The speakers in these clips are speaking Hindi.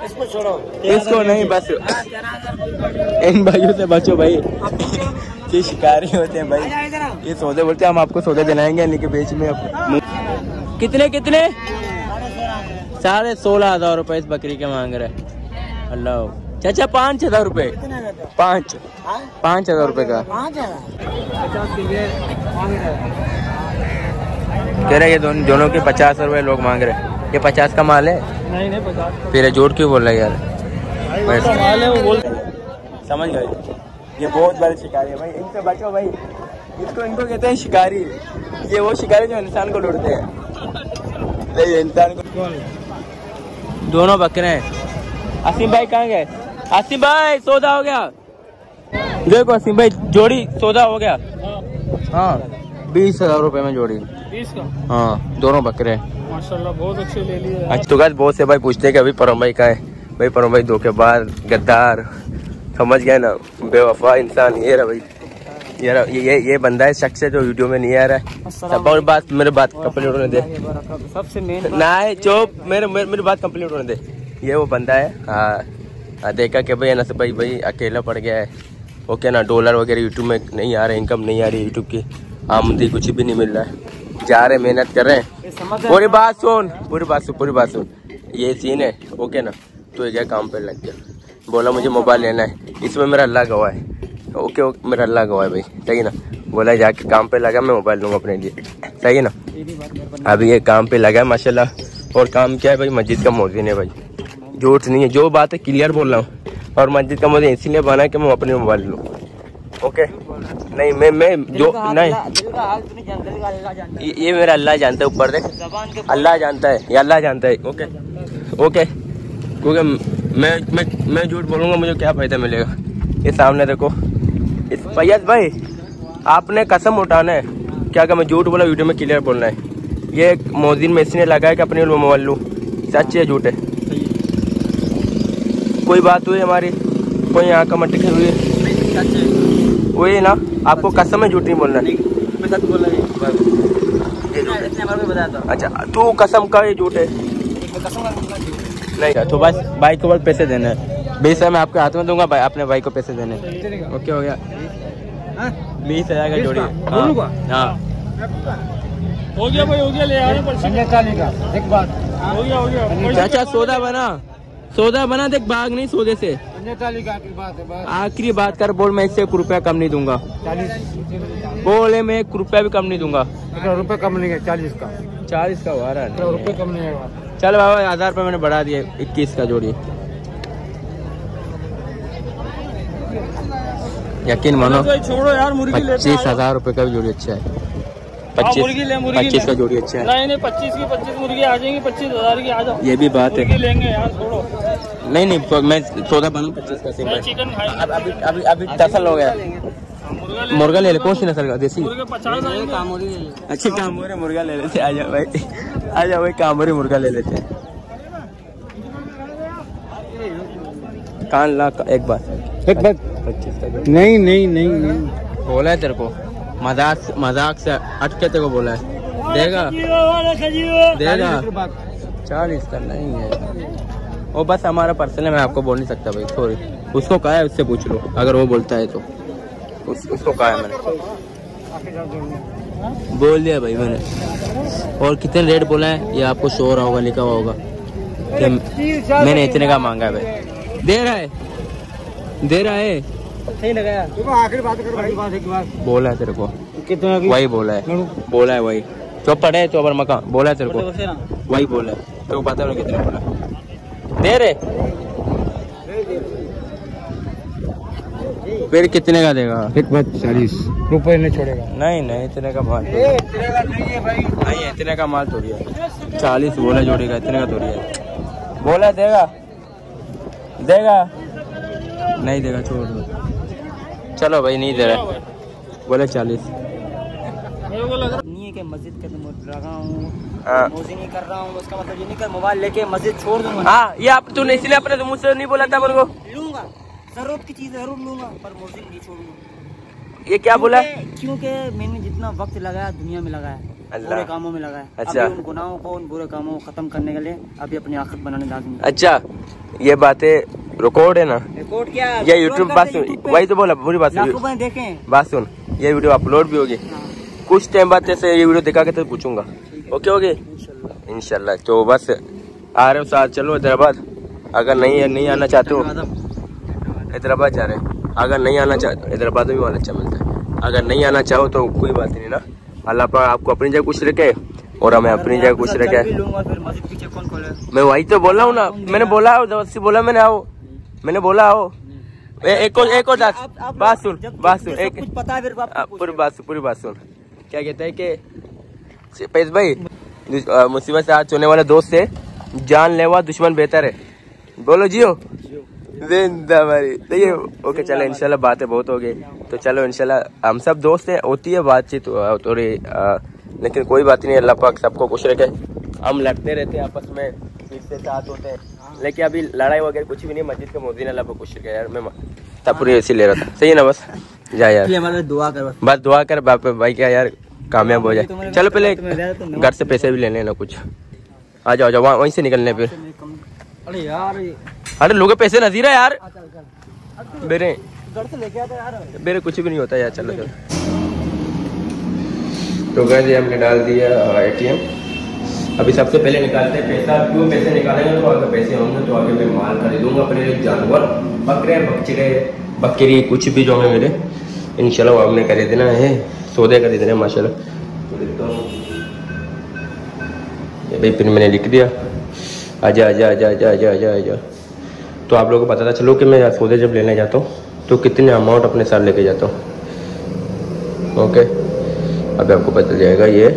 इसको छोड़ो, इसको नहीं, बस इन भाइयों से बचो भाई, ये शिकारी होते हैं भाई, ये सौदे बोलते हैं। हम आपको सौदे दिलाएंगे यानी कि बेच में। कितने 16,500 रुपए इस बकरी के मांग रहे। अल्लाह चाचा 5,000 रुपए, 5,000 रुपए का कह रहे। ये दोनों के 50 रुपए लोग मांग रहे हैं। ये 50 का माल है? नहीं 50। फिर जोड़ क्यों बोल रहा है यार? माल है वो बोल। समझ गए, ये बहुत बड़े शिकारी है भाई, इनसे बचो भाई। इनको कहते हैं शिकारी। ये वो शिकारी जो इंसान को लूटते हैं, नहीं इंसान को। दोनों बकरे हैं। आसिम भाई कहाँ गए? आसिम भाई सौदा हो गया? देखो आसिम भाई जोड़ी सौदा हो गया। हाँ 20,000 रुपए में जोड़ी। 20 का? हाँ दोनों बकरे माशाल्लाह, बहुत अच्छे ले लिए। अच्छा तो बहुत से भाई पूछते हैं कि अभी परम भाई का है। भाई परम भाई धोखेबाज, गद्दार, समझ गए ना, बेवफा इंसान। ये रहा भाई, ये बंदा है, शख्स है जो वीडियो में नहीं आ रहा है। सब और बात मेरे बात कंप्लीट होने दे, सबसे मेन ना है चुप, मेरी बात कंप्लीट होने दे। ये वो बंदा है। हाँ देखा कि भाई नस भाई अकेला पड़ गया है। ओके ना, डॉलर वगैरह यूट्यूब में नहीं आ रहे, इनकम नहीं आ रही, यूट्यूब की आमदनी कुछ भी नहीं मिल रहा है। जा रहे मेहनत कर रहे हैं। पूरी बात सुन, ये सीन है। ओके ना, तो ये काम पे लग गया, बोला मुझे मोबाइल लेना है, इसमें मेरा अल्लाह गवाह है। ओके मेरा अल्लाह गवाह है भाई, सही ना। बोला जाके काम पे लगा, मैं मोबाइल लूंगा अपने लिए, सही है ना। अभी ये काम पे लगा है माशाल्लाह। और काम क्या है भाई? मस्जिद का मोहजिन है भाई, झूठ नहीं है, जो बात है क्लियर बोल रहा हूँ। और मस्जिद का मोहजिन इसीलिए बना है कि मैं अपने मोबाइल लूँ। ओके नहीं मैं जो नहीं, ये मेरा अल्लाह जानता है, ऊपर देख अल्लाह जानता है, ये अल्लाह जानता है। ओके क्योंकि मैं झूठ बोलूँगा मुझे क्या फायदा मिलेगा? ये सामने देखो फैयद भाई, आपने कसम उठाना है क्या? मैं झूठ बोला वीडियो में क्लियर बोलना है। ये मोहजिन में इसने लगाया कि अपने मोबाइल लूँ, सच है झूठ है? कोई बात हुई हमारी, कोई यहाँ का मट्टी हुई है? वही ना, आपको कसम है झूठ नहीं बोलना है। मैं सच बोल रहा हूँ। अच्छा तू कसम का ये झूठ है? नहीं तो बस भाई को बस पैसे देना है। 20,000 मैं आपके हाथ में दूंगा भाई, अपने भाई को पैसे देने। ओके हो गया? 20,000 का जोड़ी। हाँ हो गया भाई, हो गया, ले आ रहे। एक बात हो गया। चाचा सौदा बना देख, भाग नहीं सौदे से। आखिरी बात कर, बोल मैं इससे 1 रुपया कम नहीं दूंगा। 40 बोले, मैं 1 रुपया भी कम नहीं दूंगा। रुपये कम नहीं है, 40 का हुआ रहा है, रुपये कम नहीं है। चल बाबा 1,000 रुपये मैंने बढ़ा दिए, 21 का जोड़ी। यकीन मानो छोड़ो यार, 25,000 रुपये का भी जोड़ी अच्छा है। 25 का जोड़ी अच्छा है। नहीं 25 की 25 मुर्गी आ जाएंगी, 25,000 की आ जाओ। ये भी बात है, लेंगे यार छोड़ो। नहीं मैं सौदा बनूं 25 का सिंपल। चिकन अभी नस्ल हो गया, मुर्गा ले ले। कौन सी नस्ल का? देसी? 50। अच्छी कामोरी मुर्गा ले लेते। आ जाओ भाई कामोरी मुर्गा ले लेते हैं। कान ला एक बात 25 का। नहीं बोला है तेरे को, मजाक से अटके तेरे को बोला है। देगा 40 का नहीं है वो, बस हमारा पर्सन है, मैं आपको बोल नहीं सकता भाई, सॉरी। उसको कहा है, उससे पूछ लो अगर वो बोलता है तो। उसको कहा है मैंने, बोल दिया भाई मैंने। और कितने रेट बोला है ये आपको शो हो रहा होगा, लिखा हुआ होगा कि मैंने इतने का मांगा है भाई। दे रहा है सही लगाया। आखिरी बात कर भाई, बोला है तेरे को कितना? वही बोला है वही जो पढ़े तो अबर मकान बोला है तेरे को, वही बोला है तेरे को, पता है कितने बोला। दे रहे फिर कितने का देगा? 40 रुपए नहीं छोड़ेगा। नहीं इतने का माल नहीं है, इतने का माल थोड़ी है। 40 बोला जोड़ेगा, इतने का थोड़ी है। बोला देगा नहीं देगा, छोड़ दो। चलो भाई नहीं दे रहा, बोले 40। नहीं है कि मस्जिद के लगा हूँ, नहीं कर रहा हूँ, उसका मतलब ये नहीं कर मोबाइल लेके मस्जिद छोड़ दूंगा। हाँ ये आप तूने इसलिए अपने मुझसे नहीं बोला था मेरे को। लूंगा, जरूरत की चीज जरूर लूंगा, पर मस्जिद नहीं छोड़ूंगा। ये क्या बोला? क्योंकि मैंने जितना वक्त लगाया दुनिया में लगाया, बुरे कामों में लगाया। अच्छा, उन गुनाहों को, उन बुरे कामों को खत्म करने के लिए अभी अपनी आखिरत बनाने लाज़िम है। अच्छा ये बातें रिकॉर्ड है ना, रिकॉर्ड क्या ये यूट्यूब बात सुन, वही तो बोला पूरी बात सुन, देखें बात सुन, ये वीडियो अपलोड भी होगी कुछ टाइम बाद, जैसे ये वीडियो दिखा के तो पूछूंगा। ओके ओके इंशाल्लाह। तो बस आ रहे हो साथ, चलो हैदराबाद। अगर नहीं आना चाहते हो, हैदराबाद जा रहे हैं। अगर नहीं आना चाहते, हैदराबाद में भी बहुत अच्छा मिलता है। अगर नहीं आना चाहो तो कोई बात नहीं ना, अल्लाह पाक आपको अपनी जगह खुश रखे और हमें अपनी जगह खुश रखे। मैं वही तो बोल रहा हूँ ना, मैंने बोला जबरदस्ती बोला मैंने, आओ मैंने बोला आओ। एक और बात सुन, एक पूरी बात सुन। क्या कहता है कि पैस भाई, मुसीबत से हाथ होने वाला दोस्त है, जानलेवा दुश्मन बेहतर है। बोलो जियो जिंदाबादी। तो ये ओके चलो, इंशाल्लाह बातें बहुत हो गई, तो चलो इंशाल्लाह हम सब दोस्त हैं, होती है बातचीत थोड़ी, लेकिन कोई बात नहीं, अल्लाह पाक सबको खुश रखे। हम लड़ते रहते हैं आपस में, इससे साथ होते हैं, लेकिन अभी लड़ाई वगैरह कुछ भी नहीं। मस्जिद के मोहद्दीन अल्लाह पाक खुश रखे यार। मैं तब पूरी ऐसी ले रहा था, सही है ना? बस जा यार, दुआ कर, बस दुआ कर भाई क्या यार, कामयाब हो जाए। चलो पहले घर से पैसे भी लेने ना कुछ, आ जाओ वहीं से निकलने पे। अरे यार, अरे लोगों के पैसे नजीर है यार, मेरे मेरे कुछ भी नहीं होता यार। चलो तो गाइस हमने डाल दिया ATM। अभी सबसे पहले निकालते हैं पैसा। क्यों पैसे निकालेंगे तो आगे पैसे होंगे तो आगे मैं माल खरीदूंगा अपने लिए, जानवर, बकरे बकचड़े बकरी कुछ भी जो है मेरे, इंशाल्लाह वो हमने खरीदना है, सौदे खरीदने हैं माशाल्लाह। तो देखता हूँ ये भाई, फिर मैंने लिख दिया आजा आजा आजा आजा आजा आजा आजा। तो आप लोगों को पता था चलो कि मैं सौदे जब लेने जाता हूँ तो कितने अमाउंट अपने साथ लेके जाता हूँ। ओके अभी आपको पता चल जाएगा, ये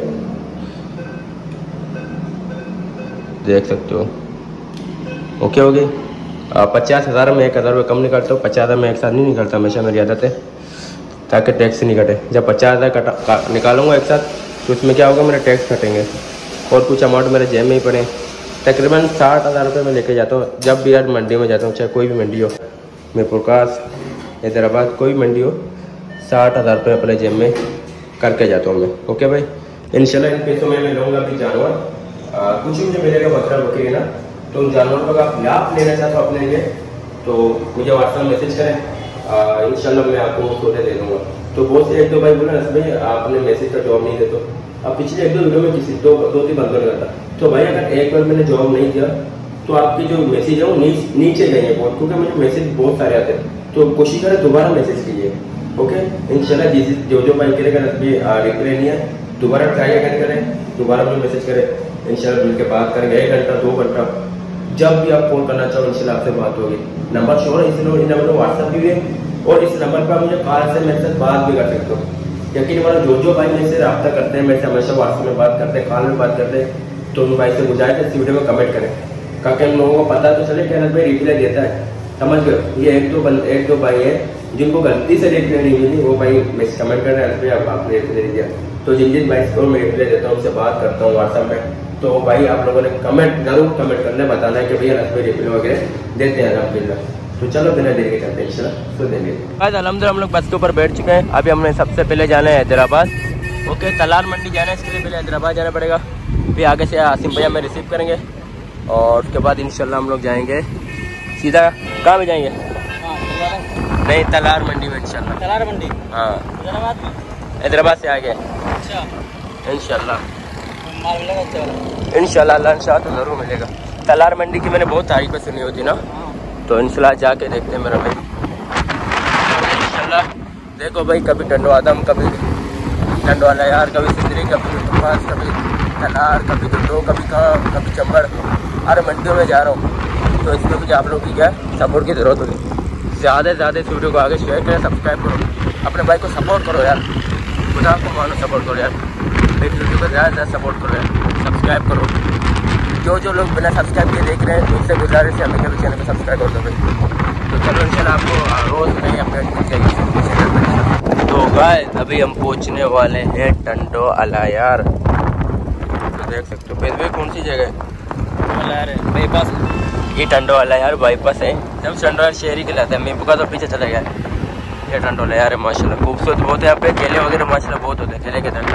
देख सकते हो। ओके हो गई। 50,000 में 1,000 रुपये कम निकालता हूँ, 50,000 में एक साथ नहीं निकालता, हमेशा मेरी आदत है, ताकि टैक्स नहीं कटे। जब 50,000 निकालूंगा एक साथ तो उसमें क्या होगा, मेरे टैक्स कटेंगे और कुछ अमाउंट मेरे जेब में ही पड़े। तकरीबन 60,000 रुपये मैं लेके जाता हूँ जब भी यार मंडी में जाता हूँ, चाहे कोई भी मंडी हो, मीरपुरकास, हैदराबाद, कोई भी मंडी हो, 60,000 रुपये अपने जेब में करके जाता हूँ मैं। ओके भाई, इंशाल्लाह इन पैसों में मैं लूँगा अभी जानवर, कुछ भी मुझे मिलेगा, बकरा बकरी है ना, तो उन जानवरों का आप लाभ लेना चाहते हो अपने लिए तो मुझे व्हाट्सएप मैसेज करें, इंशाल्लाह मैं आपको सौदे दे दूँगा। तो बहुत से 1-2 भाई बोला ना भाई आपने मैसेज का जवाब नहीं देते। अब पिछले 1-2 वीडियो में किसी 2-3 बंदों ने कहा था, तो भाई अगर एक बार मैंने जवाब नहीं दिया तो आपके जो मैसेज है वो नीचे जाएंगे बहुत, क्योंकि मुझे मैसेज बहुत सारे आते हैं। तो कोशिश करें दोबारा मैसेज कीजिए। ओके इंशाल्लाह जो भाई करेगा रिप्लाई नहीं है, दोबारा ट्राई अगर करें, दोबारा मुझे मैसेज करें, इंशाल्लाह मिल के बात करेंगे। 1 घंटा 2 घंटा जब भी आप फोन करना चाहो इंशाल्लाह आपसे बात होगी। नंबर शोर है, इस नंबर व्हाट्सएप भी है और इस नंबर पर मुझे कॉल से मेरे साथ बात भी कर सकते हो। यकीन मानो जो भाई मेरे से रब्ता करते हैं, मेरे से हमेशा व्हाट्सएप में बात करते हैं, कॉल में बात करते हैं, तो उन भाई से गुजारिश है इस वीडियो में कमेंट करें, ताकि हम लोगों को पता तो चले कि अनस भाई रिप्लाई देता है। समझ गए? ये 1-2 भाई है जिनको गलती से रिप्लाई नहीं मिली, वो भाई मैसेज कमेंट कर रहे हैं अनस भाई आपने रिप्लाई दिया। तो जिन भाई को मैं रिप्लाई देता हूँ, उनसे बात करता हूँ व्हाट्सएप में, तो भाई आप लोगों ने कमेंट जरूर कमेंट करने बताना है कि भैया अनस भाई रिप्लाई वगैरह देते हैं अल्हम्दुलिल्लाह। तो चलो बिना देर के चलते हैं इंशाल्लाह, तो देंगे। अल्हम्दुलिल्लाह हम लोग बस के ऊपर बैठ चुके हैं। अभी हमने सबसे पहले जाना है हैदराबाद। ओके तलार मंडी जाना है, इसके लिए पहले हैदराबाद जाना पड़ेगा, फिर आगे से आसिम भैया में रिसीव करेंगे और उसके बाद इंशाल्लाह हम लोग जाएंगे सीधा कहाँ में जाएंगे, नहीं तलार मंडी में इंशाल्लाह। तलार मंडी? हाँ हैदराबाद में, हैदराबाद से आगे। अच्छा इंशाल्लाह माल मिलेगा अच्छा वाला? इंशाल्लाह अल्लाह इंशाल्लाह तो ज़रूर मिलेगा। तलार मंडी की मैंने बहुत तारीफ़ें सुनी होती ना, तो इंशाल्लाह जाके देखते हैं मेरा भाई इंशाल्लाह। देखो भाई कभी टंडो आदम, कभी टंडवाला यार, कभी सिंदरी, कभी पास, कभी तलार, कभी टंडो, कभी कहाँ, कभी चंबड़, हर मंडियों में जा रहा हूँ। तो इसमें मुझे आप लोगों की क्या सपोर्ट की ज़रूरत होगी। ज़्यादा से ज़्यादा इस वीडियो को आगे शेयर करें, सब्सक्राइब करो, अपने भाई को सपोर्ट करो यार, खुदा को मानो सपोर्ट करो यार, मेरी वीडियो को ज़्यादा से ज़्यादा सपोर्ट करो यार, सब्सक्राइब करो। जो लोग बिना सब्सक्राइब के देख रहे हैं उनसे गुजारिश है हमें कभी चैनल को सब्सक्राइब कर दो भाई। तो चलो इंशाल्लाह आपको रोज़ नई अपडेट मिल जाएगी। तो गाइस अभी हम पहुंचने वाले हैं टंडो अला यार, तो देख सकते हो। भाई कौन सी जगह है? बाईपास, ये टंडो अला यार बाईपास है। जब टंडो यार शहरी के लाते हैं, मीपू का तो पीछे चला गया। ये टंडो अला यार है माशाल्लाह, खूबसूरत बहुत है यहाँ पे, केले वगैरह माशाल्लाह बहुत होते हैं, केले के तरह।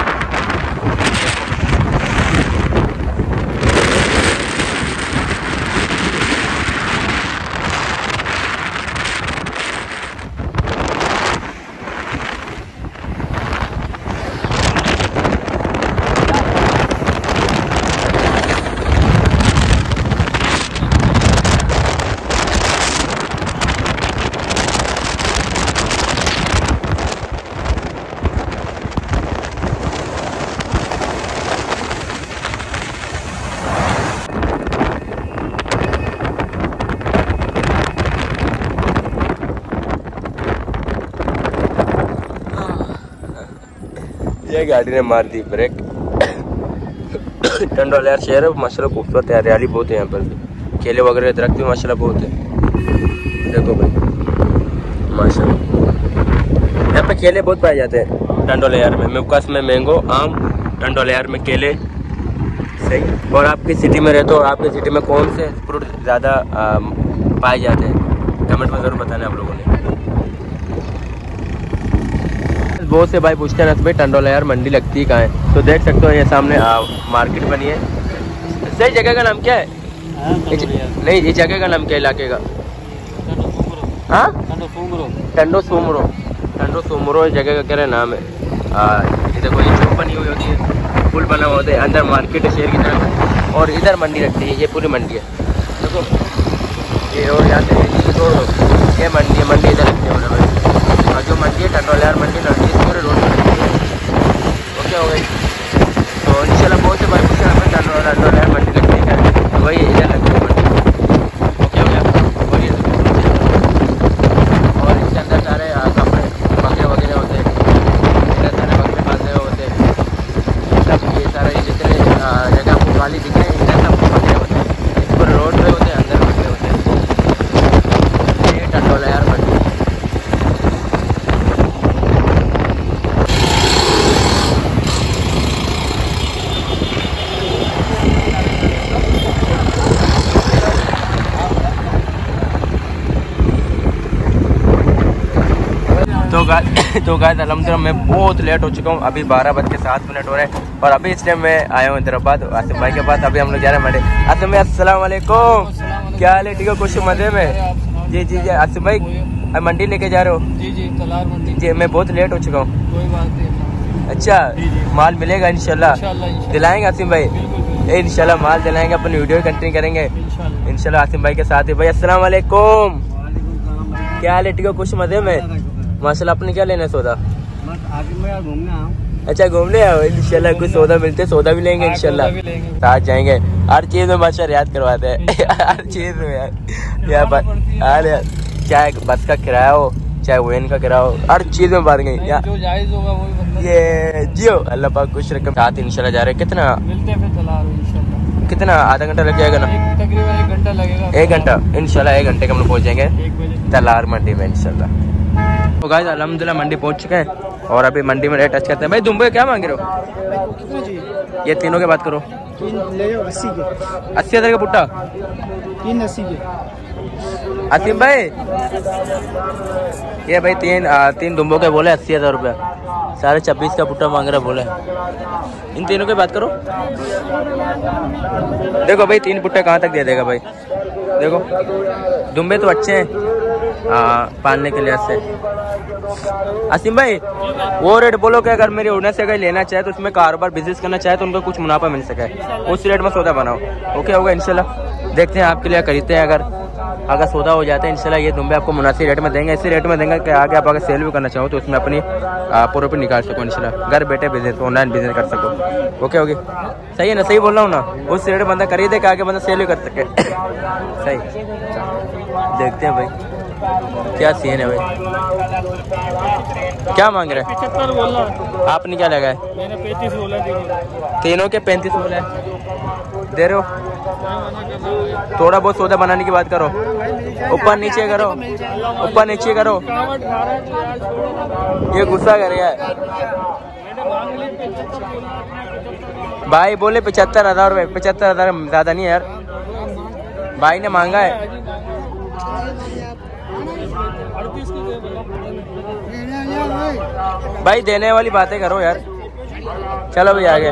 ये गाड़ी ने मार दी ब्रेक। टंडोला यार शहर है माशाल्लाह खूबसूरत है, हरियाली बहुत है यहाँ पर भी, केले वगैरह दरख्त भी माशाल्लाह बहुत है। देखो भाई माशाल्लाह यहाँ पे केले बहुत पाए जाते हैं टंडोला यार में, मेवकास में मैंगो, आम, टंडोला यार में केले। सही। और आपकी सिटी में रहते हो, आपकी सिटी में कौन से फ्रूट ज़्यादा पाए जाते हैं कमेंट में ज़रूर बताना आप लोगों ने। बहुत से भाई पूछते हैं ना भाई टंडोला यार मंडी लगती है कहाँ है, तो देख सकते हो ये सामने मार्केट बनी है। सही जगह का नाम क्या है? नहीं ये जगह का नाम क्या है इलाके का? हाँ टंडो सोमरो, टंडो सोमरो जगह का क्या नाम है। ये देखो ये चौक बनी हुई होती है, पुल बना हुआ होता है, अंदर मार्केट है शहर की तरफ, और इधर मंडी लगती है, ये पूरी मंडी है देखो ये। और यहाँ से ये मंडी है, मंडी इधर लगती है भाई, जो मंडी है टंडोला यार मंडी लगती है पूरे रोड पर लगती है। ओके हो गई। तो इंशाल्लाह बहुत से भाई पूछा हमें टंडोला यार मंडी लगती है क्या, तो वही इधर लगती है मंडी। ओके हो गया। और ये और इसके अंदर सारे कपड़े बकरे वगैरह होते हैं, इधर सारे बकरे बांधे होते हैं सब, ये सारा ये जितने जगह आपको खाली दिख रहे हैं इधर सब बकरे होते हैं, इस पर रोड पे होते हैं, अंदर बकरे होते हैं। ये टंडोला यार मंडी। तो गाइस अल्हम्दुलिल्लाह मैं बहुत लेट हो चुका हूँ, अभी 12:07 हो रहे हैं, और अभी इस टाइम मैं आया हूँ हैदराबाद आसिम भाई के पास। अभी हम लोग जा रहे हैं मंडी। आसिम भाई अस्सलाम वालेकुम, क्या हाल है? ठीक है, खुश मजे में? जी जी जी। आसिम भाई मंडी लेके जा रहे हो? जी जी तलार मंडी। जी मैं बहुत लेट हो चुका हूँ। कोई बात नहीं। अच्छा माल मिलेगा इंशाल्लाह? दिलाएंगे आसिम भाई, इंशाल्लाह माल दिलाएंगे, अपन वीडियो कंटिन्यू करेंगे इंशाल्लाह आसिम भाई के साथ ही। भाई अस्सलाम वालेकुम, क्या हाल है? ठीक है, खुश मजे में? माशाल्लाह। आपने क्या लेना है सौदा? अच्छा घूमने आओ, इंशाल्लाह कुछ सौदा मिलते हैं, सौदा भी लेंगे इंशाल्लाह, साथ जाएंगे। हर चीज में माशा याद करवाते हैं हर चीज में यार, चाहे बस का किराया हो चाहे वैन का किराया हो, हर चीज में बात गई जो जायज होगा वही ये जियो अल्लाह पाक कुछ रकम साथ इंशाल्लाह जा रहे हैं। कितना मिलते हैं फिर तलार इंशाल्लाह? कितना आधा घंटा लग जाएगा ना? तकरीबन 1 घंटा लगेगा। 1 घंटा इंशाल्लाह, 1 घंटे के हम लोग पहुँच जाएंगे तलार मंडी में इंशाल्लाह। तो गाइस अल्हम्दुलिल्लाह मंडी पहुंच चुके हैं, और अभी मंडी में रेट टच करते हैं। भाई दुम्बे क्या मांग रहे हो? ये तीनों की बात करो। 80 हज़ार का पुट्टा, 380 के। आसिम भाई ये भाई तीन दुम्बों के बोले 80,000 रुपये, 26.5 का पुट्टा मांग रहा बोले। इन तीनों की बात करो। देखो भाई 3 पुट्टे कहाँ तक दे देगा भाई? देखो दुम्बे तो अच्छे हैं पालने के लिए से। आसिम भाई वो रेट बोलो कि अगर मेरे ओनर से अगर लेना चाहे तो उसमें कारोबार बिजनेस करना चाहे तो उनको कुछ मुनाफा मिल सके, उस रेट में सौदा बनाओ। ओके होगा इंशाल्लाह, देखते हैं आपके लिए खरीदते हैं। अगर सौदा हो जाता है इंशाल्लाह ये दुम्बे आपको मुनासिब रेट में देंगे, इसी रेट में देंगे कि आगे आप अगर सेल भी करना चाहो तो उसमें अपनी प्रॉफिट निकाल सको इंशाल्लाह, घर बैठे बिजनेस ऑनलाइन बिजनेस कर सको। ओके होगी, सही है ना? सही बोल रहा हूँ ना? उस रेट में बंदा खरीदे कि आगे बंदा सेल भी कर सके। सही, देखते हैं भाई क्या सीन है भाई। क्या मांग रहे हैं? 75 बोला आपने क्या लगाया? मैंने 35 बोला। तीनों के 35 बोला दे रहे हो? थोड़ा बहुत सौदा बनाने की बात करो, ऊपर नीचे करो, ऊपर नीचे करो। ये गुस्सा कर रहा है भाई, बोले 75,000 रुपये। 75,000 ज्यादा नहीं है यार, भाई ने मांगा है। भाई देने वाली बातें करो यार। चलो भाई आगे।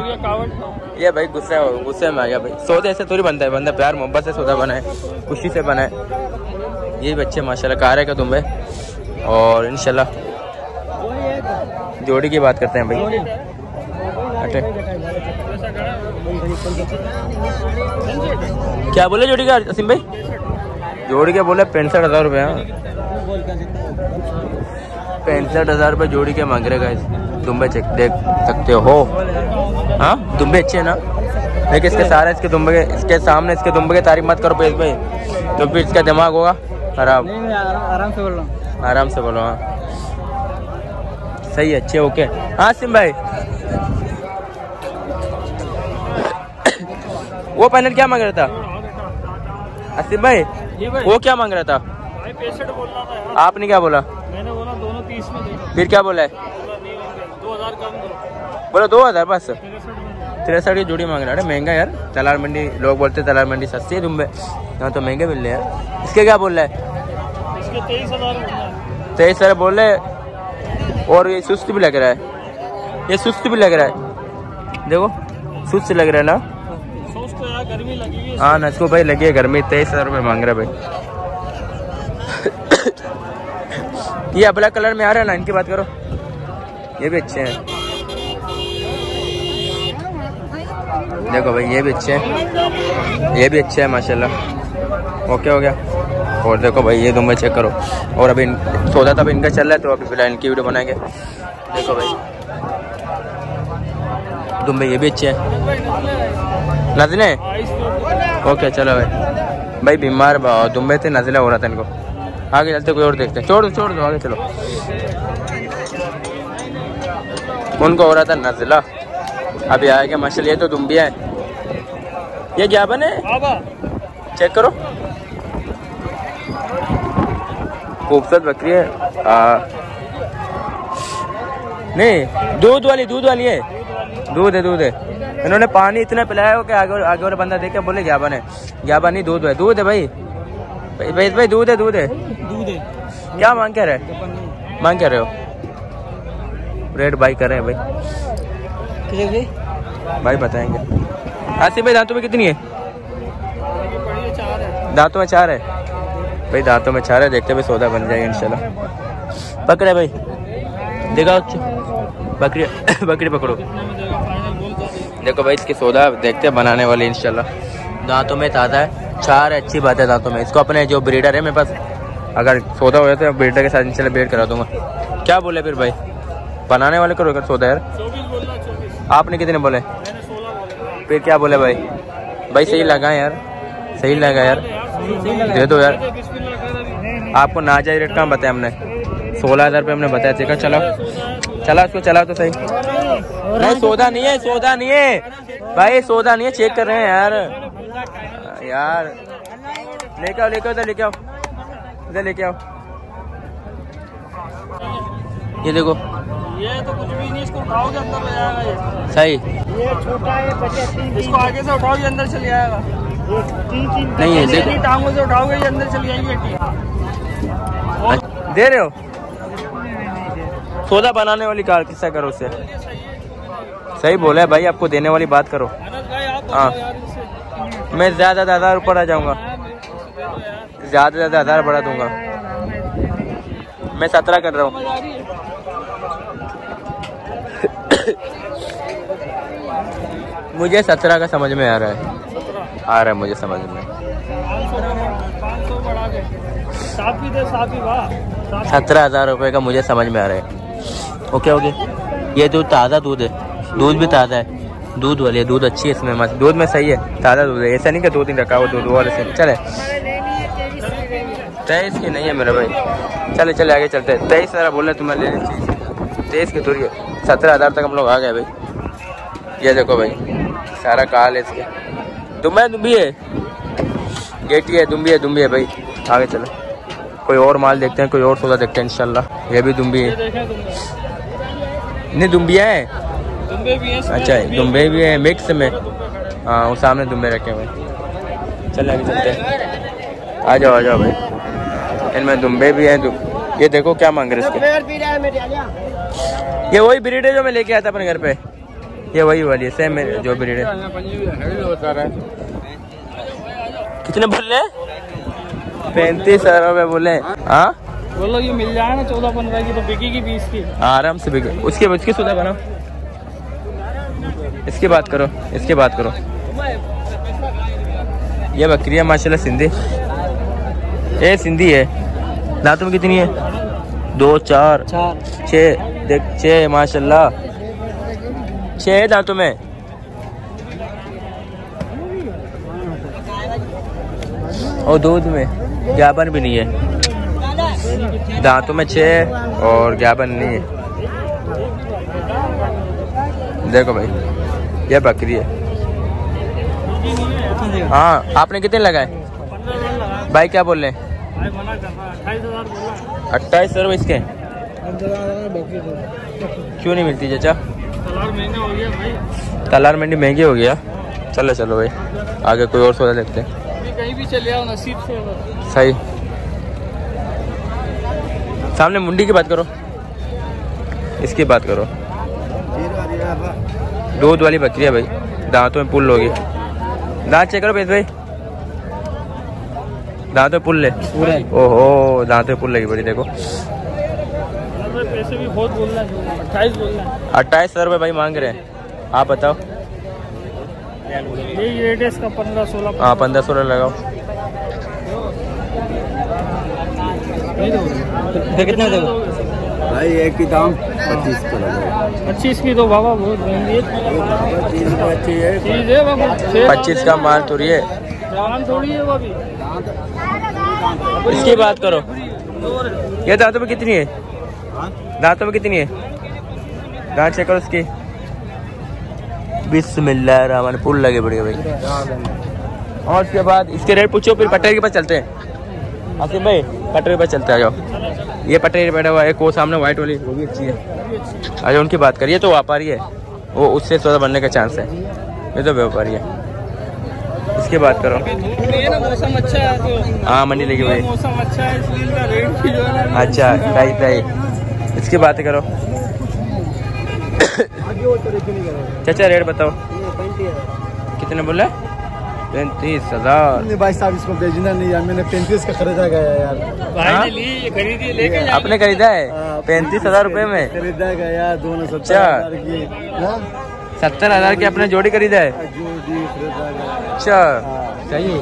ये भाई गुस्से में आ गया भाई। सौदे ऐसे थोड़ी बनता है, बंदा प्यार मोहब्बत से सौदा बनाए, खुशी से बनाए। ये बच्चे माशाल्लाह कार है क्या तुम्हें? और इंशाल्लाह जोड़ी की बात करते हैं भाई। क्या बोले जोड़ी का असीम भाई? जोड़ी के बोले 65,000 रुपये। 65,000 रुपये जोड़ी के मांग रहे गाइस। दुम्बे चेक देख सकते हो। हाँ दुम्बे अच्छे हैं ना, लेकिन इसके सारे इसके सामने इसके दुम्बे की तारीफ मत करो पेश भाई, तो फिर इसका दिमाग होगा खराब। आराम से बोल रहा हूँ, आराम से बोलो। हाँ सही, अच्छे ओके। हाँ सिम भाई वो पैनल क्या मांग रहा था आसिफ भाई? वो क्या मांग रहा था? 65 बोल रहा था यार। आपने क्या बोला? मैंने बोला दोनों 30 में दे दो। फिर क्या बोला है? 2000 कम करो। बोला 2000 बस। 63 की जोड़ी मांग रहा है। महंगा यार। तलार मंडी लोग बोलते तलार मंडी सस्ती है दुम्बे, यहाँ तो महंगे मिल रहे हैं। इसके क्या बोल रहा है? इसके 23,000 बोल रहा है। 23,000 बोल रहे। और ये सुस्त भी लग रहा है, ये सुस्त भी लग रहा है, देखो सुस्त लग रहा है ना। तो यार गर्मी लगी है। हाँ ना, इसको भाई लगी है गर्मी। 23,000 रुपये मांग रहा है भाई। ये ब्लैक कलर में आ रहा है ना, इनकी बात करो। ये भी अच्छे हैं, देखो भाई ये भी अच्छे हैं, ये भी अच्छे हैं माशाल्लाह। ओके हो गया। और देखो भाई ये दुम्बे चेक करो। और अभी सौदा तब इनका चल रहा है, तो अभी फिलहाल इनकी वीडियो बनाएंगे। देखो भाई दुम्बे ये भी अच्छे हैं। नजले ओके चलो भाई बीमार दुम्बे थे, नजला हो रहा था इनको। आगे चलते कोई और देखते हैं। छोड़ दो आगे चलो। उनको हो रहा था नजला, अभी आएगा माशाल्लाह। ये तो दुम्बिया है, ये ज्ञापन है, चेक करो। खूबसूरत बकरी है। नहीं दूध वाली है, दूध है। इन्होंने पानी इतना पिलाया हो कि आगे वाला बंदा देख के बोले ज्ञापन है। ज्ञापन नहीं, दूध है भाई। भाई दूध है। क्या मांग क्या रहे हो? रेट बाई कर रहे हैं भाई, भाई बताएंगे। आसिफ भाई दांतों में कितनी है? दांतों में 4 है भाई, दांतों में 4 है। देखते हुए सौदा बन जाएगा इंशाल्लाह। पकड़े भाई, देखो बकरी पकड़ो। देखो भाई इसकी सौदा देखते हैं बनाने वाली इंशाल्लाह। दांतों में ताज़ा है, 4 है, अच्छी बात है दांतों में। इसको अपने जो ब्रीडर है मेरे पास, अगर सौदा हो जाता है ब्रीडर के साथ इंशाल्लाह ब्रीड करा दूंगा। क्या बोले फिर भाई? बनाने वाले करो अगर सौदा यार। 24 बोल रहा, 24। आपने कितने बोले? मैंने 16 बोले। फिर क्या बोले भाई? भाई सही लगा यार, सही लगा यार, दे दो यार। आपको नाजायज रेट कहाँ बताया हमने? 16,000 रुपये हमने बताया। देखा चला उसको चला तो सही। नहीं सौदा नहीं है भाई, सौदा नहीं है, चेक कर रहे हैं यार। लेके आओ इधर लेके आओ। ये देखो, ये तो कुछ भी नहीं, इसको उठाओगे अंदर ले जाएगा ये। सही ये छोटा है, इसको आगे से उठाओगे अंदर चले जाएगा। नहीं है, देखो टांगों से उठाओगे ये अंदर चली जाएगी। दे रहे हो? सौदा बनाने वाली कार किस्सा करो उससे। सही बोला है भाई, आपको देने वाली बात करो। हाँ मैं ज़्यादा 1000 ऊपर आ जाऊंगा, ज़्यादा 1000 बढ़ा दूंगा। मैं 17 कर रहा हूँ। मुझे 17 का समझ में आ रहा है मुझे समझ में। 17,000 रुपये का मुझे समझ में आ रहा है। ओके ये दूध ताज़ा दूध है, दूध भी ताज़ा है, दूध वाली है, दूध अच्छी है इसमें, दूध में सही है, ताज़ा दूध है। ऐसा नहीं कि 2 दिन रखा हुआ दूध वाले से। चले 23 की नहीं है मेरा भाई। चले आगे चलते हैं। 23,000 बोल रहे तुम्हें ले ली चीज़, 23 की दूर 17,000 तक हम लोग आ गए भाई। ये देखो भाई सारा काल है इसके। दुम्बी है, गेटी है, दुम्बी है भाई। आगे चलो कोई और माल देखते हैं, कोई और सौदा देखते हैं इंशाल्लाह। ये भी दुम्बी है, नहीं दुम्बिया है, अच्छा दुम्बे भी है मिक्स में। हाँ वो सामने दुम्बे रखे हुए। चल आगे चलते हैं। आ जाओ भाई, इनमें दुम्बे भी हैं। ये देखो क्या मांग रहे इसके। ये वही ब्रीड है जो मैं लेके आया था अपने घर पे, ये वही वाली है सेम जो ब्रीड है। कितने बोल रहे? 35,000 रुपये बोले। हाँ बोलो ये मिल जाए ना 14-15 की तो बिकेगी 20 की आराम से बिके। उसकी सौदा बनाओ, इसकी बात करो। ये बकरी है माशाल्लाह सिंधी, ये सिंधी है। दांतों में कितनी है? 2 4 6 देख 6 माशाल्लाह, 6 दांतों में। और दूध में ज्ञापन भी नहीं है, दांतों में 6 और ज्ञापन नहीं है। देखो भाई ये बकरी है। हाँ आपने कितने लगाए भाई? क्या बोल रहे हैं? 28,000 रुपये इसके। क्यों नहीं मिलती चाचा? तलार मंडी महंगी हो गया। चलो चलो भाई आगे कोई और सौदा देखते हैं। कहीं भी चले आओ नसीब से। सही। सामने मुंडी की बात करो, इसकी बात करो। दूध वाली बकरी है भाई, दांतों में पुल होगी। दांत चेक करो पेश भाई, दांतों में पुल ले। ओहो दांतों में पुल लगी बड़ी। देखो पैसे भी बहुत बोल रहा है, 28 बोल रहा है। 28,000 रुपये भाई मांग रहे हैं। आप बताओ। यही रेट है इसका 15-16। हाँ 15-16 लगाओ। कितने दो भाई? एक की दाम 25 को लगाओ। 25 की तो बाबा बहुत महंगी है। 25 का माल तो ये थोड़ी है वो भी। इसकी बात करो। ये दांतों में कितनी है? दांतों में कितनी है? दांत चेक करो उसकी। बिस्मिल्लाह पुल लगे बढ़िया भाई। और उसके बाद इसके रेट पूछो, फिर पटरी के पास चलते हैं। आसिम भाई पटरी के पास चलते आ जाओ। ये पटरी बैठा हुआ है, एक वो सामने व्हाइट वाली वो भी अच्छी है। अच्छा उनकी बात करिए। तो व्यापारी है वो, उससे सौदा बनने का चांस है। ये तो व्यापारी है, इसकी बात करो। मौसम अच्छा है तो हाँ मंडी लगी हुई। मौसम अच्छा है इसलिए इनका रेट भी जो है ना। अच्छा सही। इसकी बात करो। चाचा रेट बताओ कितने बोला? 35,000। भाई साहब इसको बेचना नहीं यार, मैंने 35 का खरीदा गया यार। भाई ने ली खरीदी लेके जा। आपने खरीदा है 35,000 रुपए में? खरीदा गया दोनों 70,000 की आपने जोड़ी खरीदा है? अच्छा सही।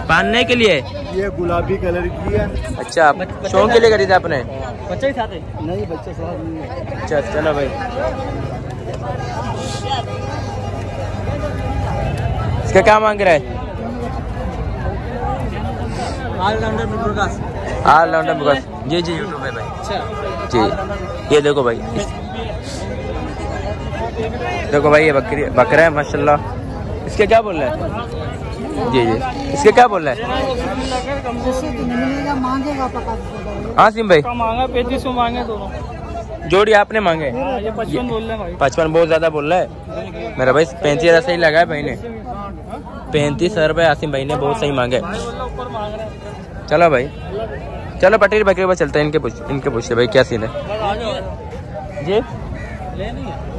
पहनने के लिए? ये गुलाबी कलर की है। अच्छा शौक के लिए खरीदा आपने? बच्चे ही साथ है? नहीं बच्चे साथ नहीं है। अच्छा चलो भाई। इसका क्या मांग रहा है? ऑलराउंडर बिकॉज जी यूट्यूब है भाई। अच्छा जी ये देखो भाई, देखो भाई ये बकरा है माशाल्लाह। इसके क्या बोल रहा है? जी इसके क्या बोल रहा है? हाँ सिम भाई मांगा 35 मांगे दोनों जोड़ी आपने मांगे। ये 55 बोल रहे हैं भाई। 55 बहुत ज्यादा बोल रहा है मेरा भाई। 35,000 सही लगा है भाई ने। 35,000 रुपये आसिम भाई ने बहुत सही मांगे। चलो भाई चलो पटेल बकरी पर चलते हैं। इनके पूछते भाई क्या सीन है जी?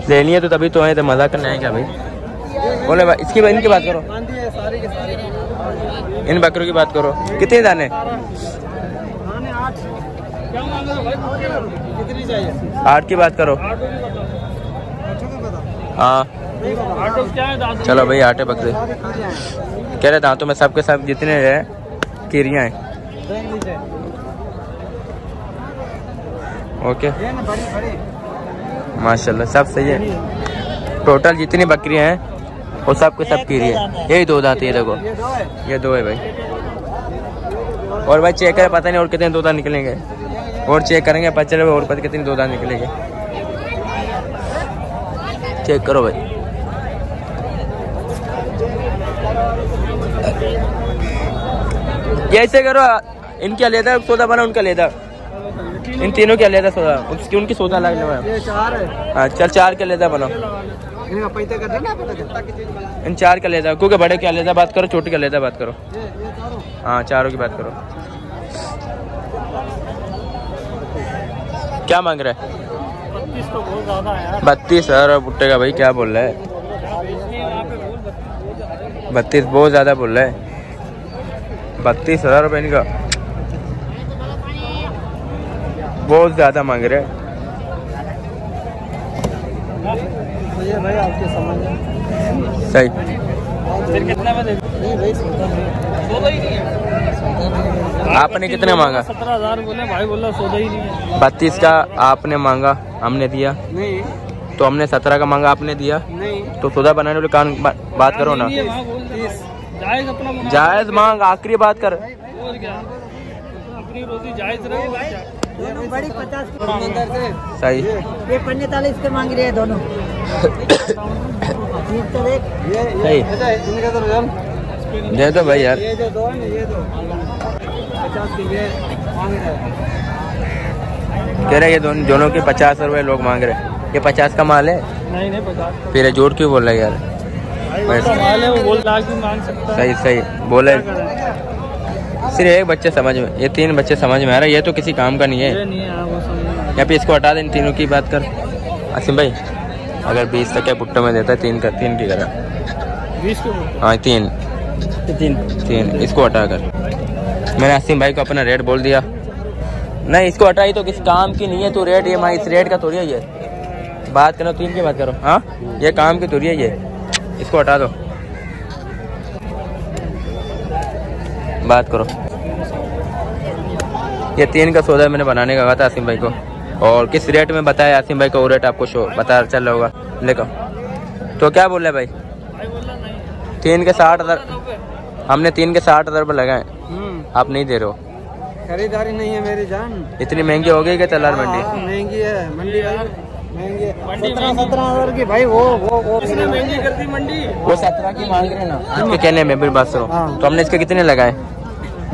लेनी है तो तभी तो आए, तो मजाक करना है क्या भाई? बोले भाई इनकी बात करो। इन बकरों की बात करो। कितने दाने? 8 की बात करो। हाँ चलो भाई 8 बकरे कह रहे दांतों में सबके सब जितने है कीरियाँ हैं। ओके माशाल्लाह सब सही है। टोटल जितनी बकरियां हैं वो सब के सब कीरी है। यही 2 दांत है देखो, ये 2 है भाई। और भाई चेक करें पता नहीं और कितने 2 दांत निकलेंगे। और चेक करेंगे पता चले और पता कितने 2 दांत निकलेंगे। चेक करो भाई। ऐसे करो इनके अलग सौदा बना, उनका अलग, इन तीनों के अलग सौदा, उनकी सौदा अलग है। हाँ चल 4 के अलग बनाओ। इन 4 के अलग, क्योंकि बड़े के अलग बात करो, छोटे के अलग बात करो। हाँ चारों की बात करो। क्या मांग रहा है? 32,000 भुट्टे का भाई क्या बोल रहा है? 32 बहुत ज्यादा बोल रहा है। 32,000 रुपये इनका बहुत ज्यादा मांग रहे हैं। भाई आपके समझ सही। आपने कितने मांगा? 17,000 बोले भाई, बोला सौदा ही नहीं है। 32 का आपने मांगा, हमने दिया नहीं। तो हमने 17 का मांगा, आपने दिया नहीं। तो सौदा बनाने वाले कान बात करो ना। जायज अपना जायज मांग, आखिरी बात कर। और क्या अपनी रोटी जायज रहे दोनों बड़ी 50 की अंदर से सही। ये 45 के मांग रहे हैं दोनों। सही दे दो भाई यार। ये जो दो है ना, ये दो 50 की मांग रहे हैं। कह रहे ये दोनों के 50 रुपए लोग मांग रहे हैं। ये 50 का माल है? नहीं 50 फिर झूठ क्यों बोल रहा है यार? माल है, वो बोल लाख भी मांग सकता है। सही बोले। सिर्फ एक बच्चे समझ में, ये 3 बच्चे समझ में आ रहा है। ये तो किसी काम का नहीं है। यहाँ पे इसको हटा दें, तीनों की बात कर। आसिम भाई अगर 20 तक क्या भुट्टो में देता है 3 की करा 20 के? हाँ 3 इसको हटा कर। मैंने आसिम भाई को अपना रेट बोल दिया। नहीं इसको हटाई तो किस काम की नहीं है तो रेट, ये इस रेट का थोड़ी है। ये बात करो 3 की बात करो। हाँ ये काम की थोड़ी है ये, इसको हटा दो। बात करो। ये 3 का सौदा मैंने बनाने का कहा था आसिम भाई को, और किस रेट में बताया आसिम भाई को वो रेट आपको शो बता चल रहा होगा। लेकर तो क्या बोल रहे भाई? 3 के 60,000 हमने 3 के 60,000 रुपये लगाए, आप नहीं दे रहे हो। खरीदारी नहीं है मेरी जान। इतनी महंगी हो गई क्या तलार मंडी? महंगी है मंडी भाई, महंगी 17,000 की भाई। वो महंगी कर दी मंडी। वो 17 की मांग रहे ना आपके कहने में भी बात सुनो। तो हमने इसके कितने लगाए?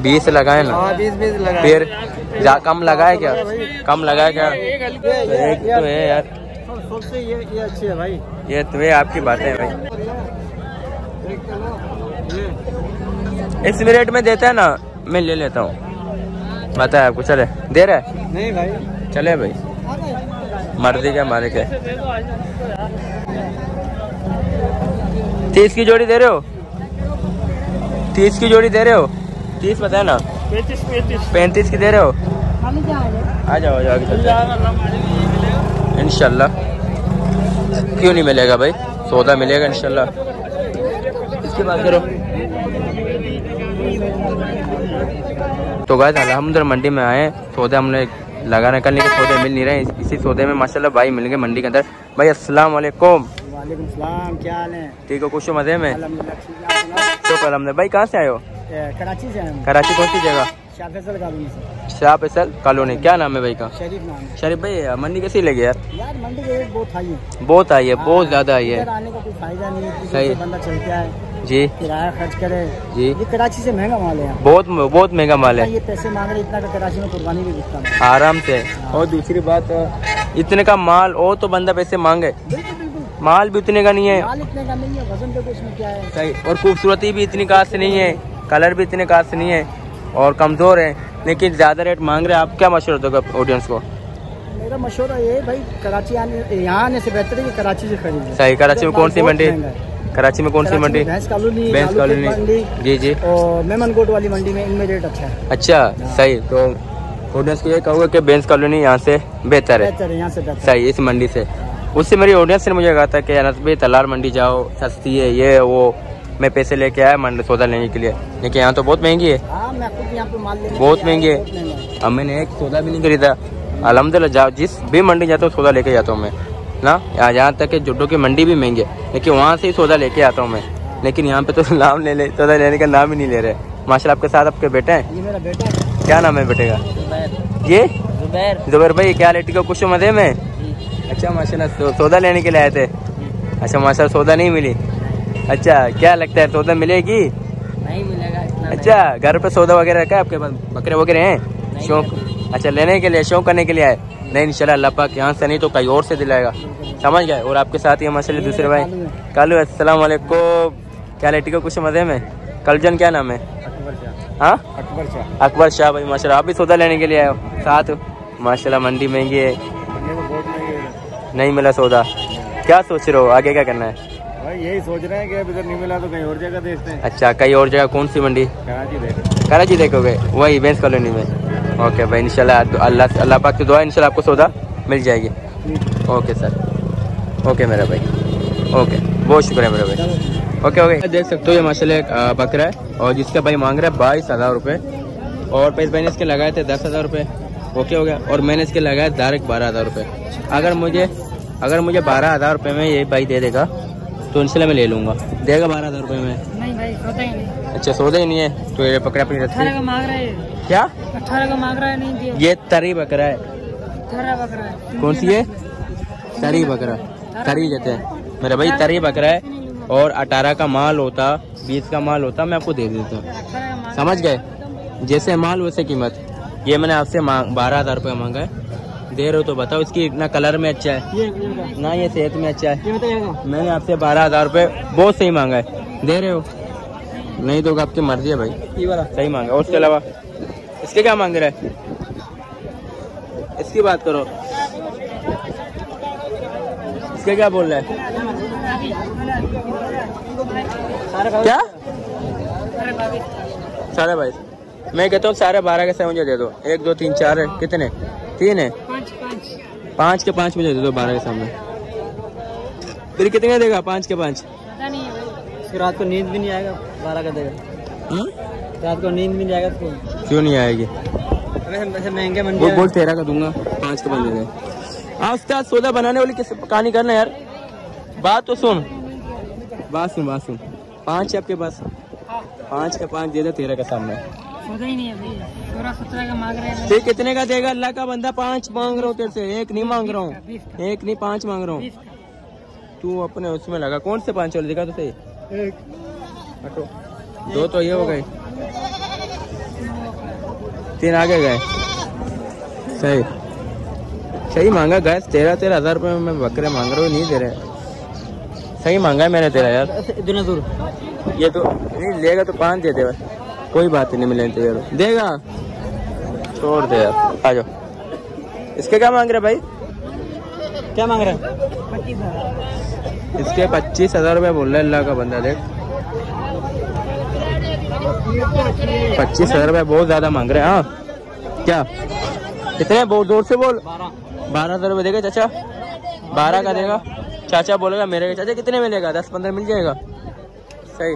20 लगाए ना। 20 लगाए। फिर जा कम लगाए क्या? कम लगाए क्या? एक तो है यार। सबसे ये अच्छी है भाई। ये तो है, आपकी बातें है भाई। इस रेट में देता है ना मैं ले लेता हूँ। बता आपको चले दे रहा है? नहीं भाई चले भाई, मर्जी क्या मारे क्या। 30 की जोड़ी दे रहे हो? 30 की जोड़ी दे रहे हो? 30 बताया ना। 35 की दे रहे हो? आ जाओ आगे इंशाल्लाह। क्यों नहीं मिलेगा भाई, सौदा मिलेगा इंशाल्लाह। इसकी बात करो। तो गाइस अल्हम्दुलिल्लाह मंडी में आए, सौदे हमने लगाने करने के सौदे मिल नहीं रहे। इसी सौदे में माशाल्लाह भाई मिल गए मंडी के अंदर। भाई अस्सलाम वालेकुम। वालेकुम सलाम, क्या हाल है? ठीक हो, खुश हो, मजे में? अल्हम्दुलिल्लाह। अलहमद। भाई कहाँ से आए हो? कराची से हैं। कराची कौन सी जगह? शाह फैसल कॉलोनी से। शाह फैसल कॉलोनी। क्या नाम है भाई का? शरीफ नाम है। शरीफ भाई मंडी कैसी लगी यार? यार मंडी के रेट बहुत हाई है। बहुत आई है, बहुत ज्यादा आई है। इधर आने का कोई फायदा नहीं है। सही। बंदा चल के आए जी, किराया खर्च करे जी। ये कराची से महंगा माल है यहाँ। बहुत महंगा माल है। ये पैसे मांग रहे इतना का कराची में कुर्बानी भी बिकता है आराम से। और दूसरी बात इतने का माल और तो बंदा पैसे मांगे, माल भी उतने का नहीं है। माल इतने का नहीं है, वजन देखो इसमें क्या है। सही। और खूबसूरती भी इतनी खास नहीं है, कलर भी इतने खास नहीं है और कमजोर है, लेकिन ज्यादा रेट मांग रहे हैं। आप क्या मशवरा दोगे ऑडियंस को? मेरा मशवरा ये है भाई, कराची यहाँ आने से बेहतर है कि कराची से खरीदें। सही। कराची में कौन सी मंडी? कराची में कौन सी मंडी? भैंस कॉलोनी। भैंस कॉलोनी। जी जी। और मेमनकोट वाली मंडी में इनमें रेट अच्छा है। अच्छा सही। तो ऑडियंस को ये कहूँगा कि बेंस कॉलोनी यहाँ से बेहतर है। यहाँ से बेहतर। सही। इस मंडी से उससे मेरी ऑडियंस ने मुझे कहा था कि अनस भाई तलार मंडी जाओ, सस्ती है ये वो। मैं पैसे लेके आया मंडी सौदा लेने के लिए, लेकिन यहाँ तो बहुत महंगी है। हाँ, मैं खुद यहाँ पे माल लेने बहुत महंगी है। अब मैंने एक सौदा भी नहीं खरीदा। अल्हम्दुलिल्लाह जाओ जिस भी मंडी जाता हूँ सौदा लेके जाता हूँ मैं ना। यहाँ तक कि जुड्डो की मंडी भी महंगी है, लेकिन वहाँ से ही सौदा लेके आता हूँ मैं। लेकिन यहाँ पे तो नाम ले सौदा लेने का नाम ही नहीं ले रहे। माशाल्लाह आपके साथ आपके बेटे हैं? ये मेरा बेटा है। क्या नाम है बेटे का? ये जुबैर भाई। क्या लेटी को कुछ मजे में? अच्छा माशाल्लाह सौदा लेने के लिए आए थे। अच्छा माशाल्लाह सौदा नहीं मिली। अच्छा क्या लगता है सौदा मिलेगी? नहीं मिलेगा इतना। अच्छा घर पे सौदा वगैरह रखा है आपके पास? बकरे वगैरह हैं? शौक? अच्छा लेने के लिए, शौक करने के लिए आए? नहीं इंशाल्लाह अल्लाह पाक यहाँ से नहीं तो कहीं और से दिलाएगा। समझ गए? और आपके साथ ही माशाल्लाह दूसरे भाई कालू। अस्सलाम वालेकुम। क्या लेटी को कुछ मजे में? कलजन क्या नाम है? हाँ अकबर शाह भाई। माशाल्लाह आप भी सौदा लेने के लिए आए हो साथ? माशाल्लाह मंडी महंगी है, नहीं मिला सौदा। क्या सोच रहे हो आगे क्या करना है? भाई यही सोच रहे हैं कि अब इधर नहीं मिला तो कहीं और जगह देखते हैं। अच्छा कहीं और जगह? कौन सी मंडी? कराची देखोगे? वही बेंस कॉलोनी में। ओके भाई इंशाल्लाह अल्लाह पाक की दुआ, इंशाल्लाह आपको सौदा मिल जाएगी। Okay sir. ओके मेरा भाई। ओके बहुत शुक्रिया मेरा भाई। ओके देख सकते हो ये माशाल्लाह एक बकरा है और जिसका भाई मांग रहा है 22,000 रुपये। और पैसे मैंने इसके लगाए थे 10,000 रुपये। ओके हो गया। और मैंने इसके लगाए डायरेक्ट 12,000 रुपये। अगर मुझे 12,000 रुपये में ये भाई दे देगा तो इंशाल्लाह मैं ले लूँगा। देगा 12,000 रुपये में? नहीं भाई, सौदा ही नहीं। अच्छा सौदा ही नहीं है तो ये पकड़ा अपनी रस्सी। क्या 18 का मांग रहा है, नहीं दिया। ये तरी बकरा है। 18 बकरा है। कौन सी है? तरी बकरा, तरी कहते हैं मेरे भाई, तरी बकरा है। और 18 का माल होता, 20 का माल होता, मैं आपको दे देता। समझ गए? जैसे माल वैसे कीमत। ये मैंने आपसे 12,000 रुपये मांगा है, दे रहे हो तो बताओ। इसकी ना कलर में अच्छा है ना ये सेहत में अच्छा है। मैंने आपसे 12,000 रुपये बहुत सही मांगा है, दे रहे हो? नहीं तो आपकी मर्जी है भाई, सही मांगा। और उसके अलावा इसके क्या मांग रहे हैं? इसकी बात करो, इसके क्या बोल रहा है? क्या 22.5? मैं कहता हूँ 12.5 के 7 मुझे दे दो। 1 2 3 4 है, कितने? 3 है। 5 के 5 मुझे दे दो 12 के सामने। फिर कितने देगा? 5 के 5? पता नहीं है भाई। रात को नींद भी नहीं आएगा, 12 का देगा। रात को नींद भी नहीं आएगा तो क्यों नहीं आएगी? वैसे महंगे मंडी वो बोल 13 का दूंगा, 5 के 5 दे दे। हाँ उस्ताद, सौदा बनाने वाली किस कहानी करना यार, बात तो सुन, बात सुन, बात सुन। 5 है आपके पास? 5 के 5 दे दे 13 के सामने। सौदा ही नहीं है भाई, 16-17 का मांग रहे हैं। फिर कितने का देगा? अल्लाह का बंदा 5 मांग रहा हूँ तेरे से, 1 नहीं मांग रहा हूँ, 1 नहीं 5 मांग रहा हूँ। तू अपने उसमें लगा। कौन से 5 वाले दिखा तो सही? हटो, 2 तो ये हो गए, 3 आगे गए। सही सही मांगा गैस। 13,000 रुपये में बकरे मांग रहा हूँ, नहीं दे रहे। सही मांगा है मैंने तेरा यार। इतना दूर ये तो नहीं लेगा तो 5 दे दे, कोई बात नहीं, मिलने तैयार देगा, छोड़ दे यार। आ जाओ। इसके क्या मांग रहे भाई? क्या मांग रहे हैं? इसके 25,000 रुपये बोल रहा है अल्लाह का बंदा। देख 25,000 रुपये बहुत ज्यादा मांग रहे हैं। हाँ क्या कितने? बहुत जोर से बोल। 12,000 रुपये देगा चाचा? 12 का देगा चाचा, बोलेगा मेरे चाचा कितने मिलेगा? 10-15 मिल जाएगा। सही।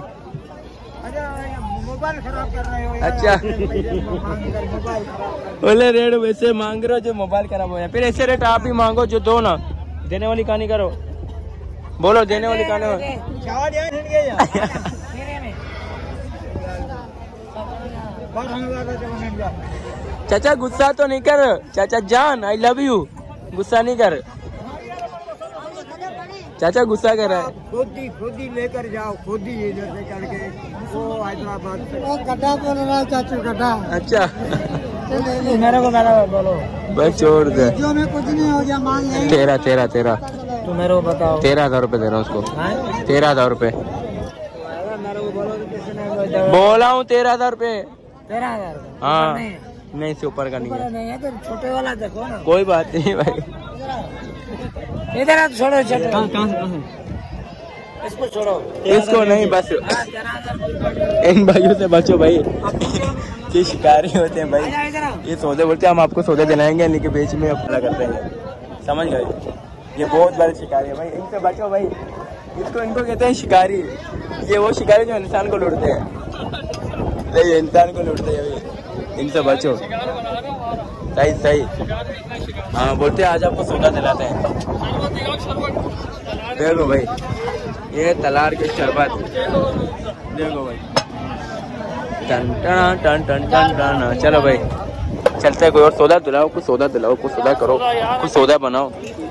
मोबाइल खराब कर रहे हो। अच्छा बोले रेट वैसे मांग रहे हो जो मोबाइल खराब हो जाए, फिर ऐसे रेट आप ही मांगो जो दो ना। देने वाली कहानी करो, बोलो देने वाली कहानी। चाचा गुस्सा तो नहीं कर, चाचा जान आई लव यू, गुस्सा नहीं कर। चाचा गुस्सा कर रहा है। खुद ही लेकर जाओ, खुद ही इधर से करके वो हैदराबाद से गड्ढा बोल रहा है चाचू, गड्ढा। अच्छा मेरे को बोलो बस छोड़ दे, जो में कुछ नहीं हो गया मान ले। 13 तो मेरे को बताओ। 13,000 रुपये दे रहा हूँ उसको। 13,000 रुपये मेरे को बोलो कि किसने बोला हूँ। 13,000 रुपये। 13,000। हाँ नहीं से ऊपर का नहीं है। नहीं है तो छोटे वाला देखो ना। कोई बात नहीं भाई, इधर छोड़ो छोटे। कहाँ से? इसको छोड़ो, इसको नहीं, बस इन भाइयों से बचो भाई, ये शिकारी होते हैं भाई। ये सौदे बोलते हैं हम आपको सौदे दिलाएंगे, लेकिन बीच में अपना करते हैं। समझ गए? ये बहुत बड़े शिकारी है भाई, इनसे बचो भाई। इनको कहते हैं शिकारी। ये वो शिकारी जो इंसान को लूटते हैं, ये इंसान को लूटते हैं भाई, इनसे बचो। सही। हाँ बोलते हैं आज आपको सौदा दिलाते हैं। देखो भाई ये तलार के शरबत, देखो भाई। टन। चलो भाई चलते हैं, कोई और सौदा दिलाओ, कुछ सौदा दिलाओ, कुछ सौदा करो, कुछ सौदा बनाओ।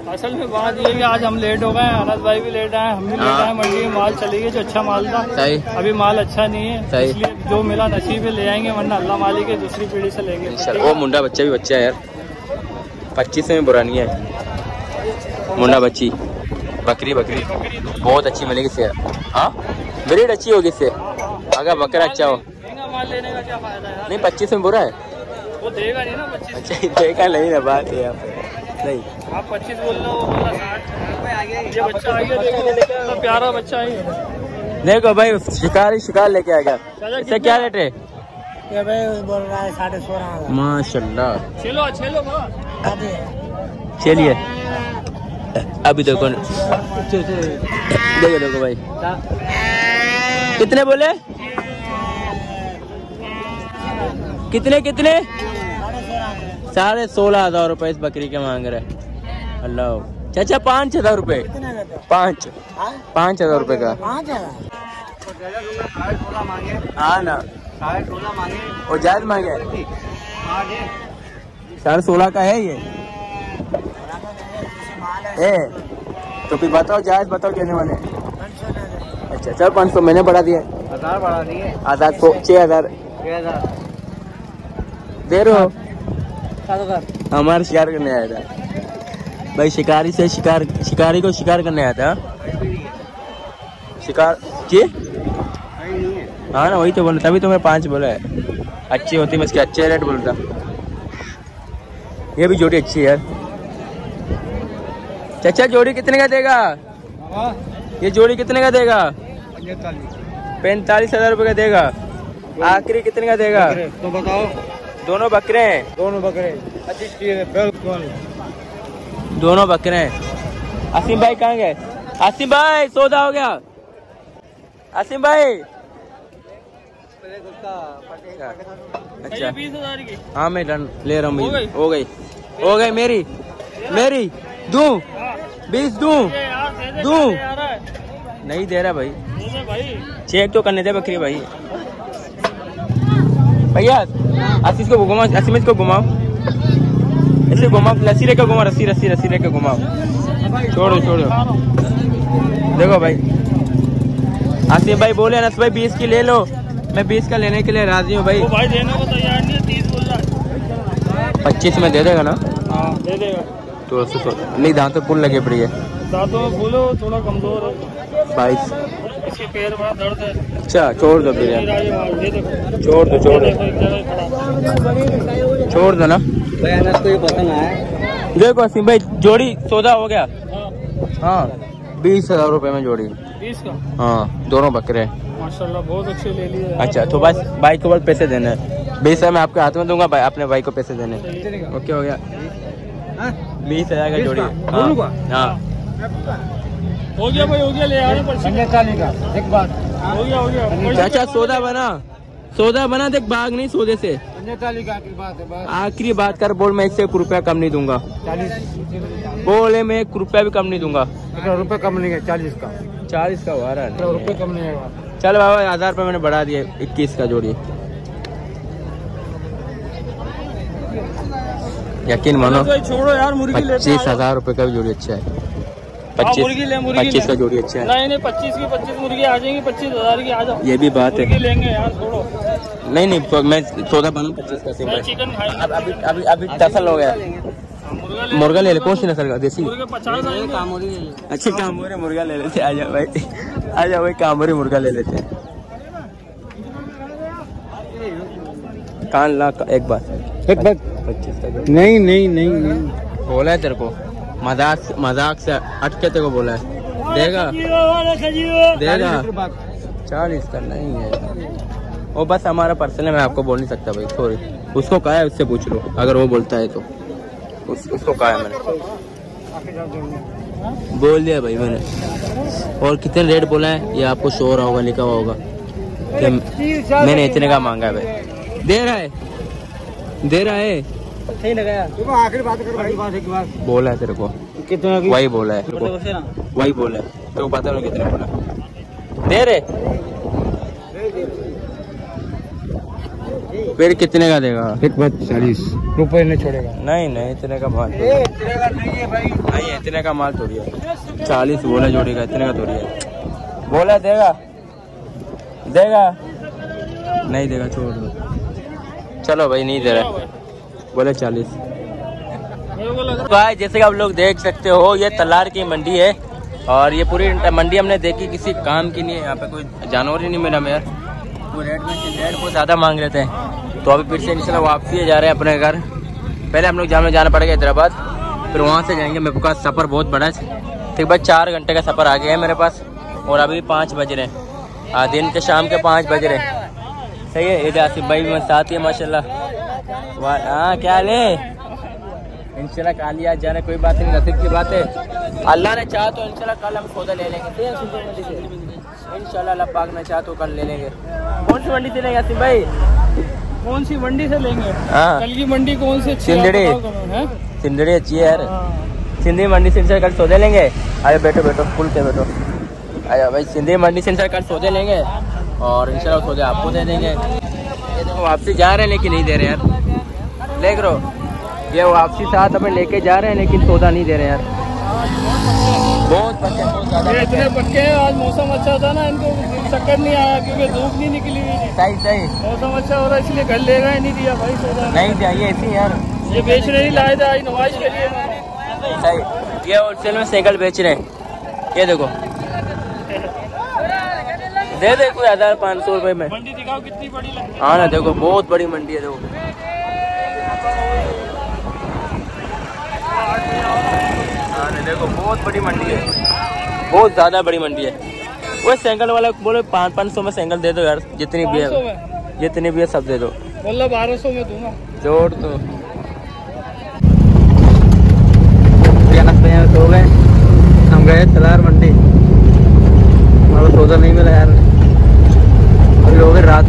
असल में बात ये कि आज हम लेट हो गए, अनस भाई भी लेट आए, हम भी लेट आए। मंडी में माल चली गई जो अच्छा माल था, सही। अभी माल अच्छा नहीं है, सही। इसलिए जो मिला नसीब ले आएंगे, वरना अल्लाह मालिक है दूसरी पीढ़ी से लेंगे। वो मुंडा बच्चा भी बच्चा है यार, 25 में बुरा नहीं है। मुंडा बच्ची बकरी बहुत अच्छी मिलेगी इससे। हाँ ब्रीड अच्छी होगी इससे, अगर बकरा अच्छा हो। माल लेने का क्या फायदा है? नहीं 25 में बुरा है, वो देगा नहीं ना 25। अच्छा देखा नहीं ना, बात है नहीं। आप 25 बोल रहे हो, वो बोला 60। ये बच्चा आ गया, देखो प्यारा बच्चा है। देखो भाई शिकार लेके आ गया। इससे क्या रेट है? ये भाई बोल रहा है 16.5। माशाल्लाह। चलो चलिए अभी देखो देखो भाई कितने बोले? कितने 16,500 रुपए इस बकरी के मांग रहे। अल्लाह चाचा 5,000 रुपए, 5,000 रुपए का। 5,000 हाँ ना, 16.5 मांगे और जायज मांगे। 16.5 का है ये। तो फिर बताओ जायज बताओ कहने वाले। अच्छा चल 500 मैंने बढ़ा दिया। 1000 बढ़ा दिए। आधा 6000 दे रहे हो। 7000 हमारे शिकार करने आया था भाई। शिकारी को शिकार करने आया था। शिकार जी हाँ ना, वही तो बोला, तभी तो मैं 5 बोला है। अच्छी होती मैं इसके अच्छे रेट बोलता। ये भी जोड़ी अच्छी है। चाचा जोड़ी कितने का देगा? ये जोड़ी कितने का देगा? 45,000 रुपये का देगा। आखिरी कितने का देगा तो बताओ। दोनों बकरे हैं। दोनों बकरे बिल्कुल दोनों बकरे हैं। आसिम भाई कहाँ गए? आसिम भाई सौदा हो गया। आसिम भाई अच्छा 20,000 की। हाँ मैं डन ले रहा हूँ। हो गई मेरी दूं 20 दूं नहीं दे रहा भाई। चेक तो करने दे बकरी भाई। भैया आशीष को घुमाओ, असीमित को घुमाओ, ऐसे घुमाओ, रस्सी लेकर घुमाओ, रस्सी लेकर घुमाओ। छोड़ो देखो भाई। आसिफ भाई बोले अनस भाई 20 की ले लो। मैं 20 का लेने के लिए राजी हूँ भाई। वो भाई देने को तैयार नहीं है, 30 बोल रहा है। 25 में दे देगा ना? हाँ दे देगा। तो नहीं दांतों पुल लगे पड़ी है। दांतों बोलो थोड़ा कमजोर है। 22 इसके पैर में दर्द है। अच्छा छोड़ दो फिर यार। छोड़ दो ना भाई। अनस को ये पसंद आया। देखो असीम भाई जोड़ी सौदा हो गया। हाँ 20,000 रुपए में जोड़ी। 20 का? हाँ दोनों बकरे माशाल्लाह बहुत अच्छे ले लिए। अच्छा तो बस भाई को बस पैसे देने हैं। 20,000 मैं आपके हाथ में दूंगा भाई, अपने भाई को पैसे देने। ओके हो गया 20,000 का जोड़ी। हाँ हो गया भाई, हो गया ले आ रहे पर 45 का एक बात हो गया। चाचा सौदा बना देख, भाग नहीं सौदे से। 45 का आखिरी बात है बस। आखिरी बात कर बोल, मैं इससे 1 रुपया कम नहीं दूंगा। 40 बोले मैं 1 रुपया भी कम नहीं दूंगा। रुपए कम नहीं है। 40 का 40 का हुआ रहा है। रुपए कम नहीं है। चल बाबा 1000 रुपये मैंने बढ़ा दिए। 21 का जोड़ी। यकीन मानो छोड़ो यार, मुर्गी ले 25,000 रुपए का भी जोड़ी अच्छा है। 25 का जोड़ी अच्छा है। नहीं 25 की 25 मुर्गी आ जाएंगी। 25,000 की आ जाओ। ये भी बात है। लेंगे यार छोड़ो। नहीं तो मैं सौदा बना 25 का सिंपल। चिकन खाएंगे। अभी नस्ल हो गया। मुर्गा ले ले। कौन सी नस्ल का? देसी? 50 अच्छी कामोरी मुर्गा ले लेते। आजा भाई कामोरी मुर्गा ले लेते हैं। कान ला एक बात 25 का जोड़ी। नहीं बोला है तेरे को, मजाक से अटके तेरे को बोला है। देगा 40 का नहीं है वो, बस हमारा पर्सन है, मैं आपको बोल नहीं सकता भाई, सॉरी। उसको कहा है, उससे पूछ लो अगर वो बोलता है तो। उसको कहा है मैंने, बोल दिया भाई मैंने। और कितने रेट बोला है ये आपको शो हो रहा होगा, लिखा हुआ होगा कि मैंने इतने का मांगा है भाई। दे रहा है सही लगाया। आखिरी बात कर भाई। बोला है तेरे को कितना? वही बोला है तो पता नहीं कितने बोला। दे रहे फिर कितने का देगा? 40 रुपए नहीं छोड़ेगा। नहीं इतने का माल नहीं है, इतने का माल थोड़ी है। 40 बोला जोड़ी का, इतने का थोड़ी है। बोला देगा नहीं देगा, छोड़ दो। चलो भाई नहीं दे रहा, बोले 40। भाई जैसे कि आप लोग देख सकते हो ये तलार की मंडी है और ये पूरी मंडी हमने देखी किसी काम की नहीं है। यहाँ पे कोई जानवर ही नहीं मिला मेरा। वो रेट को ज़्यादा मांग रहे थे, तो अभी फिर से इंशाल्लाह वापसी जा रहे हैं अपने घर। पहले हम लोग जाना पड़ेगा हैदराबाद, फिर वहाँ से जाएंगे। मेरे पास सफ़र बहुत बड़ा है, ठीक भाई 4 घंटे का सफ़र आ गया है मेरे पास। और अभी 5 बज रहे हैं, दिन के शाम के 5 बज रहे हैं। सही है। ये आसिफ भाई भी मेरे साथ ही है माशाल्लाह। हाँ क्या ले इंशाल्लाह कल आज जाने, कोई बात नहीं, नसीब की बात है। अल्लाह ने चाहा तो इंशाल्लाह कल हम सौदा ले लेंगे इंशाल्लाह। अल्लाह पाक ने चाहा तो कल ले लेंगे। कौन सी मंडी से लेंगे आसिफ भाई? कौन सी मंडी से लेंगे? हाँ कल की मंडी कौन सी? सिंदड़ी अच्छी है यार। सिंधी मंडी से इंशाल्लाह कल सौदे लेंगे। आयो बैठो खुल के बैठो। आयो भाई सिंधी मंडी से इंशाल्लाह कल सौदे लेंगे और इंशाल्लाह सौदे आपको दे देंगे। ये देखो वापसी जा रहे हैं लेकिन नहीं दे रहे यार। देख रो, ये वापसी साथ हमें लेके जा रहे हैं लेकिन सौदा नहीं दे रहे यार। बहुत पक्के, बहुत ज्यादा इतने पक्के हैं। आज मौसम अच्छा था ना, इनको चक्कर नहीं आया क्योंकि धूप नहीं निकली हुई थी। सही सही, मौसम अच्छा हो रहा है इसलिए घर ले गए, नहीं दिया भाई सौदा। नहीं चाहिए ऐसी यार, ये बेचने नहीं लाए थे, आज नमाज के लिए। सही, ये होलसेल में साइकिल बेच रहे हैं। ये देखो, दे दे कोई 1500 रुपए में। मंडी दिखाओ कितनी बड़ी लगती है। हाँ ना, देखो बहुत बड़ी मंडी है। देखो हाँ ना, देखो बहुत बड़ी मंडी है, बहुत ज्यादा बड़ी मंडी है। वो साइकिल वाला बोले 500 में साइकिल दे दो यार, जितनी भी है, जितनी भी है सब दे दो। बोला 1200 में दूंगा। जोड़ तो सो गए, हम गए तलार मंडी, हमारा सौदा नहीं मिला यार। अभी हो गए रात,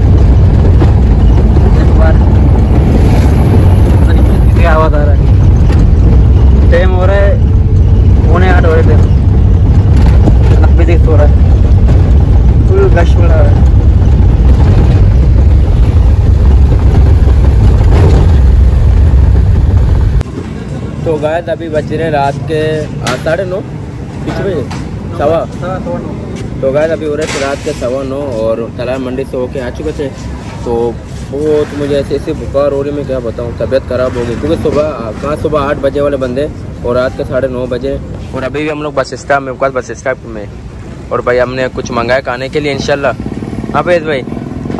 क्या आवाज आ रहा है, टाइम हो रहा है 7:45 हो रहे थे, नब्बे देख हो रहा है, फुल गश मिला है। तो गायद अभी बज रहे रात के 9:30 किस बजे, 9:15। तो गायद अभी हो रहे थे रात के 9:15 और तलार मंडी से होके आ चुके थे। तो बहुत मुझे ऐसे बुखार हो रही, मैं क्या बताऊँ, तबीयत ख़राब हो गई क्योंकि सुबह 8 बजे वाले बंदे और रात के 9:30 बजे। और अभी भी हम लोग बस स्टॉप में, बस स्टॉप में। और भाई हमने कुछ मंगाया खाने के लिए इंशाल्लाह। हाँ भाई,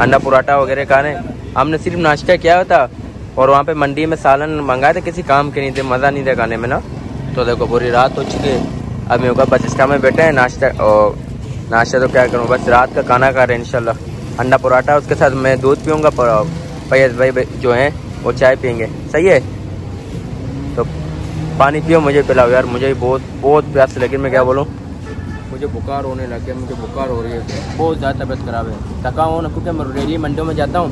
अंडा पराठा वगैरह खाने, हमने सिर्फ नाश्ता किया था और वहाँ पे मंडी में सालन मंगाए थे, किसी काम के नहीं थे, मज़ा नहीं था खाने में ना। तो देखो पूरी रात हो चुकी है, अब मेरे को बस स्टॉप में बैठे हैं। नाश्ता तो क्या करूँ, बस रात का खाना खा रहे हैं इंशाल्लाह। अंडा पराठा, उसके साथ मैं दूध पीऊँगा, फैयज भाई जो हैं वो चाय पियेंगे। सही है, तो पानी पियो, मुझे पिलाओ यार, मुझे बहुत प्यास लगी। मैं क्या बोलूँ, मुझे बुखार होने लग गया, मुझे बुखार हो रही है, बहुत ज़्यादा तबीयत ख़राब है। थका हूँ ना, क्योंकि मैं डेली मंडियों में जाता हूँ,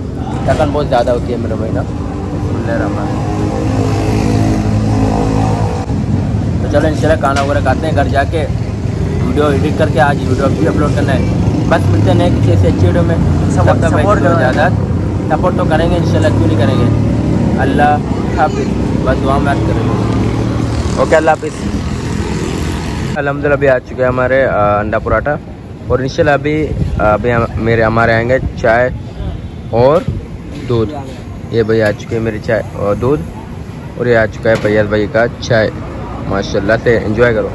थकान बहुत ज़्यादा होती है मेरे भाई ना। तो चलो इंशाल्लाह खाना वगैरह खाते हैं, घर जाके वीडियो एडिट करके आज वीडियो भी अपलोड करना है। बस मिलते हैं किसी ऐसी अच्छी वीडियो में। सपोर्ट तो करेंगे इंशाल्लाह, क्यों नहीं करेंगे। अल्लाह हाफिज़, बस दुआ में याद करेंगे। ओके, अल्लाह हाफिज़। अल्हम्दुलिल्लाह अभी आ चुके हैं हमारे अंडा पराठा और इंशाल्लाह अभी हमारे आएंगे चाय और दूध। ये भाई आ चुके हैं मेरी चाय और दूध, और ये आ चुका है फैयज भाई का चाय। माशाल्लाह से एंजॉय करो।